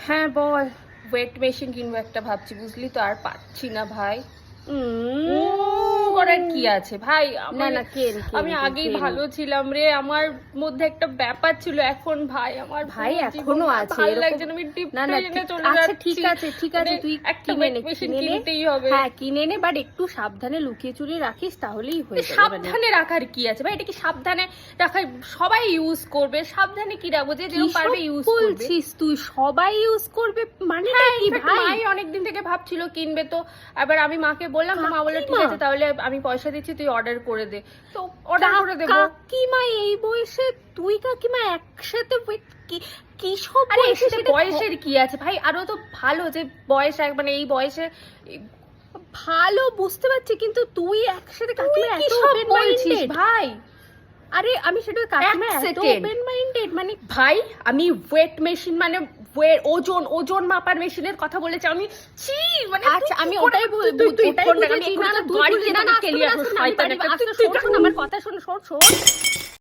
হ্যাঁ বল। Weight machine কিনবো একটা ভাবছি, বুঝলি তো, আর পাচ্ছি না ভাই। করার কি আছে ভাই, না না কেন আমি আগেই ভালো ছিলাম রে, আমার মধ্যে একটা ব্যাপার ছিল, এখন ভাই আমার ভাই এখনো আছে, ভালো লাগছে না, আমি ডিপ্রেশনে চলে আচ্ছা যাচ্ছি। ঠিক আছে ঠিক আছে, তুই একটা ওয়েট মেশিন কিনতেই হবে। হ্যাঁ কিনে নে, বাট একটু সাবধানে লুকিয়ে চুরিয়ে রাখিস, তাহলেই হয়ে যাবে। সাবধানে রাখার কি আছে ভাই, এটা কি সাবধানে রাখা, সবাই ইউজ করবে, সাবধানে কি রাখবো, যে যেরকম পারবে ইউজ করবে। বলছিস তুই সবাই ইউজ করবে মানে কি ভাই? মাই অনেকদিন থেকে ভাবছিল কিনবে, তো এবার আমি মাকে বললাম, তো মা বললো ঠিক আছে তাহলে আমি পয়সা দিচ্ছি, তুই অর্ডার করে দে। তো অর্ডার করে দেবো। কাকিমা এই বয়সে, তুই কাকিমা একসাথে কি সব বয়সের কি আছে ভাই, আরো তো ভালো যে বয়স মানে এই বয়সে ভালো বুঝতে পারছি, কিন্তু তুই একসাথে কাকিমা কি এত সব ওপেন বলছিস মাইন্ডেড ভাই? আরে আমি সেটা কাকিমা এত second। ওপেন মাইন্ডেড মানে ভাই আমি ওয়েট মেশিন মানে ওজন মাপার মেশিনের কথা বলেছি আমি। ছি মানে আচ্ছা আমি ওটাই বলছি, আমার কথা শোন।